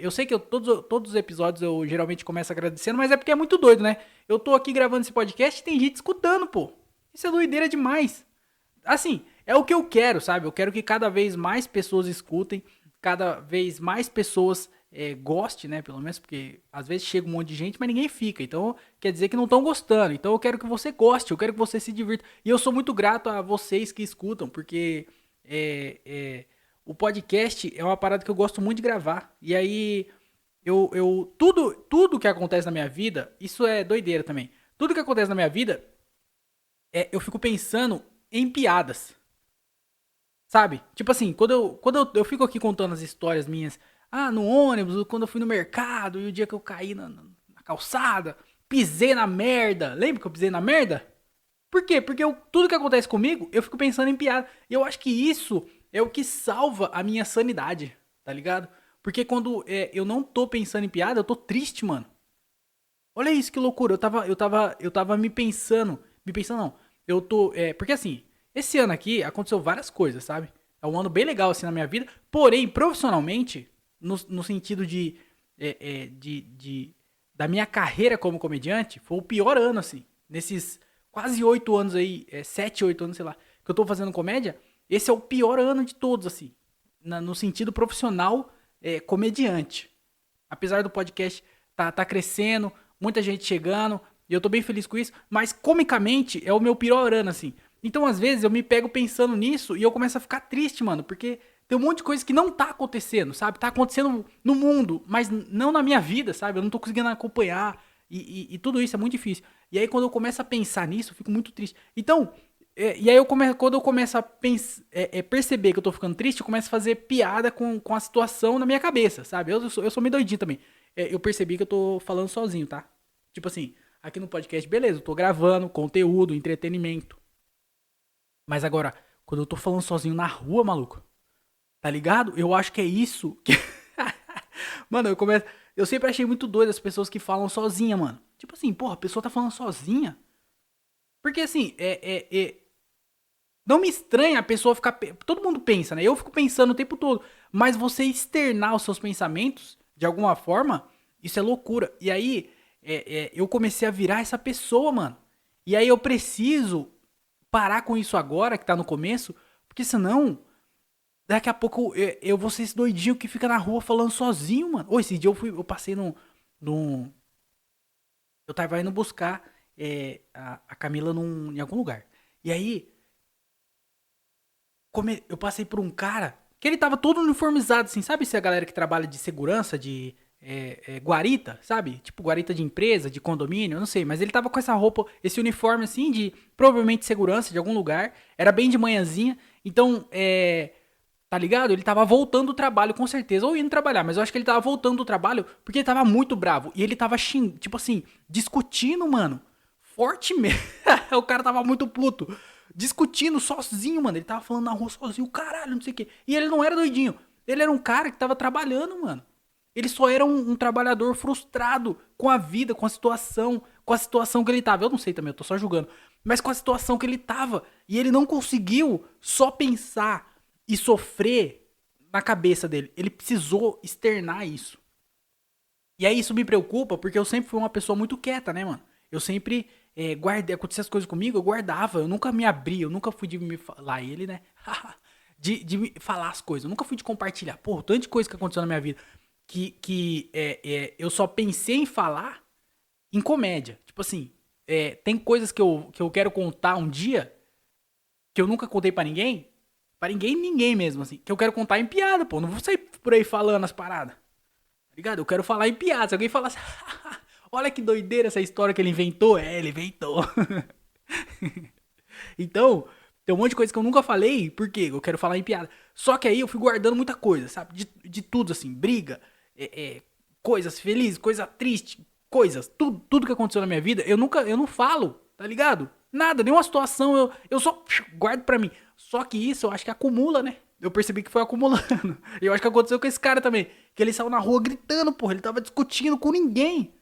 Eu sei que todos os episódios eu geralmente começo agradecendo, mas é porque é muito doido, né? Eu tô aqui gravando esse podcast e tem gente escutando, pô. Isso é doideira demais. Assim, é o que eu quero, sabe? Eu quero que cada vez mais pessoas escutem, cada vez mais pessoas gostem, né? Pelo menos, porque às vezes chega um monte de gente, mas ninguém fica. Então, quer dizer que não estão gostando. Então, eu quero que você goste, eu quero que você se divirta. E eu sou muito grato a vocês que escutam, porque é, é, o podcast é uma parada que eu gosto muito de gravar. E aí, tudo que acontece na minha vida, isso é doideira também. Tudo que acontece na minha vida, eu fico pensando em piadas. Sabe? Tipo assim, quando eu fico aqui contando as histórias minhas, no ônibus, quando eu fui no mercado, e o dia que eu caí na calçada, pisei na merda. Lembra que eu pisei na merda? Por quê? Porque tudo que acontece comigo, eu fico pensando em piada. E eu acho que isso é o que salva a minha sanidade, tá ligado? Porque quando eu não tô pensando em piada, eu tô triste, mano. Olha isso que loucura. Eu tava me pensando não. Porque assim, esse ano aqui aconteceu várias coisas, sabe? É um ano bem legal assim na minha vida, porém profissionalmente, no sentido da minha carreira como comediante, foi o pior ano assim. Nesses quase 8 anos aí, 7, 8 anos, sei lá, que eu tô fazendo comédia, esse é o pior ano de todos assim, no sentido profissional, comediante. Apesar do podcast tá crescendo, muita gente chegando, e eu tô bem feliz com isso, mas comicamente é o meu pior ano, assim. Então, às vezes, eu me pego pensando nisso e eu começo a ficar triste, mano, porque tem um monte de coisa que não tá acontecendo, sabe? Tá acontecendo no mundo, mas não na minha vida, sabe? Eu não tô conseguindo acompanhar, e tudo isso é muito difícil. E aí, quando eu começo a pensar nisso, eu fico muito triste. Então, e aí quando eu começo a perceber que eu tô ficando triste, eu começo a fazer piada com a situação na minha cabeça, sabe? Eu sou meio doidinho também. Eu percebi que eu tô falando sozinho, tá? Tipo assim, aqui no podcast, beleza, eu tô gravando conteúdo, entretenimento. Mas agora, quando eu tô falando sozinho na rua, maluco, tá ligado? Eu acho que é isso que. Mano, eu começo. Eu sempre achei muito doido as pessoas que falam sozinha, mano. Tipo assim, porra, a pessoa tá falando sozinha. Porque assim, não me estranha a pessoa ficar. Todo mundo pensa, né? Eu fico pensando o tempo todo. Mas você externar os seus pensamentos de alguma forma, isso é loucura. E aí, eu comecei a virar essa pessoa, mano. E aí eu preciso parar com isso agora, que tá no começo, porque senão, daqui a pouco eu vou ser esse doidinho que fica na rua falando sozinho, mano. Ô, esse dia eu passei num. Eu tava indo buscar a Camila em algum lugar. E aí, eu passei por um cara que ele tava todo uniformizado, assim, sabe se a galera que trabalha de segurança, de guarita, sabe? Tipo guarita de empresa, de condomínio, eu não sei, mas ele tava com essa roupa, esse uniforme assim, de provavelmente segurança de algum lugar, era bem de manhãzinha, então, tá ligado? Ele tava voltando do trabalho, com certeza, ou indo trabalhar, mas eu acho que ele tava voltando do trabalho porque ele tava muito bravo, e ele tava tipo assim, discutindo, mano, forte mesmo, o cara tava muito puto, discutindo sozinho, mano. Ele tava falando na rua sozinho, caralho, não sei o quê. E ele não era doidinho. Ele era um cara que tava trabalhando, mano. Ele só era um trabalhador frustrado com a vida, com a situação que ele tava. Eu não sei também, eu tô só julgando. Mas com a situação que ele tava. E ele não conseguiu só pensar e sofrer na cabeça dele. Ele precisou externar isso. E aí isso me preocupa porque eu sempre fui uma pessoa muito quieta, né, mano? Eu sempre guardei, acontecia as coisas comigo, eu guardava, eu nunca me abria, eu nunca fui de me falar, ele, né? de me falar as coisas, eu nunca fui de compartilhar. Pô, tanta coisa que aconteceu na minha vida que eu só pensei em falar em comédia. Tipo assim, tem coisas que eu quero contar um dia que eu nunca contei pra ninguém, ninguém mesmo, assim, que eu quero contar em piada, pô. Não vou sair por aí falando as paradas. Tá ligado? Eu quero falar em piada. Se alguém falar assim, olha que doideira essa história que ele inventou. Ele inventou. Então, tem um monte de coisa que eu nunca falei, porque eu quero falar em piada. Só que aí eu fui guardando muita coisa, sabe? De tudo, assim, briga, coisas felizes, coisa triste, coisas, tudo que aconteceu na minha vida, eu não falo, tá ligado? Nada, nenhuma situação, eu só guardo pra mim. Só que isso eu acho que acumula, né? Eu percebi que foi acumulando. E eu acho que aconteceu com esse cara também. Que ele saiu na rua gritando, porra. Ele tava discutindo com ninguém.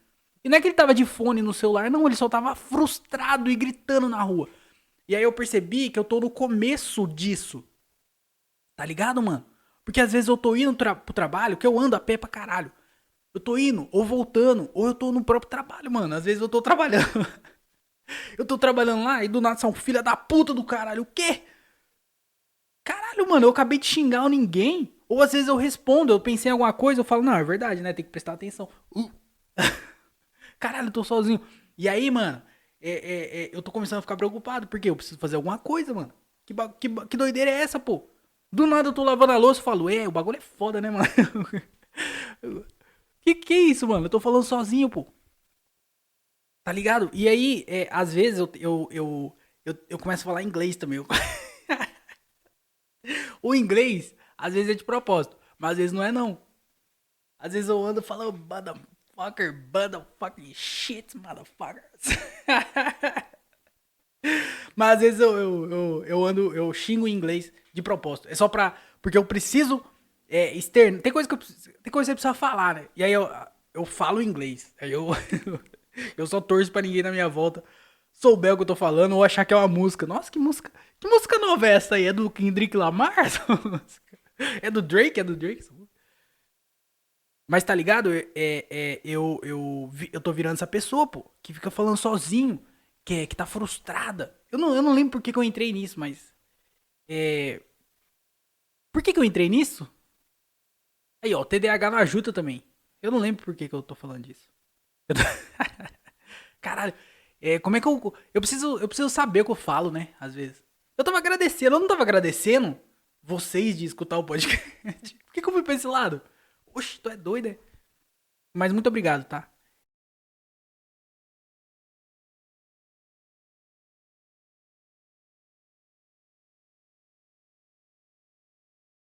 E não é que ele tava de fone no celular, não. Ele só tava frustrado e gritando na rua. E aí eu percebi que eu tô no começo disso. Tá ligado, mano? Porque às vezes eu tô indo pro trabalho, que eu ando a pé pra caralho. Eu tô indo, ou voltando, ou eu tô no próprio trabalho, mano. Às vezes eu tô trabalhando. Eu tô trabalhando lá e do nada são filha da puta do caralho. O quê? Caralho, mano, eu acabei de xingar o ninguém. Ou às vezes eu respondo, eu pensei em alguma coisa, eu falo, não, é verdade, né? Tem que prestar atenção. Caralho, eu tô sozinho. E aí, mano, eu tô começando a ficar preocupado, porque eu preciso fazer alguma coisa, mano. Que doideira é essa, pô? Do nada eu tô lavando a louça e falo, o bagulho é foda, né, mano? Que é isso, mano? Eu tô falando sozinho, pô. Tá ligado? E aí, às vezes eu começo a falar inglês também. O inglês, às vezes é de propósito, mas às vezes não é não. Às vezes eu ando falando motherfucking shit, motherfuckers. Mas às vezes eu xingo em inglês de propósito. É só pra. Porque eu preciso externo. Tem coisa que você precisa falar, né? E aí eu falo inglês. Aí eu, eu só torço pra ninguém na minha volta souber o que eu tô falando ou achar que é uma música. Nossa, que música. Que música nova é essa aí? É do Kendrick Lamar? Essa música? É do Drake? É do Drake? Mas tá ligado? Eu tô virando essa pessoa, pô, que fica falando sozinho, que tá frustrada. Eu não lembro por que eu entrei nisso, mas. É, por que eu entrei nisso? Aí, ó, o TDAH não ajuda também. Eu não lembro por que eu tô falando disso. Eu tô- Caralho, como é que eu. Eu preciso saber o que eu falo, né? Às vezes. Eu tava agradecendo, eu não tava agradecendo vocês de escutar o podcast. Por que eu fui pra esse lado? Oxe, tu é doido, é? Mas muito obrigado, tá?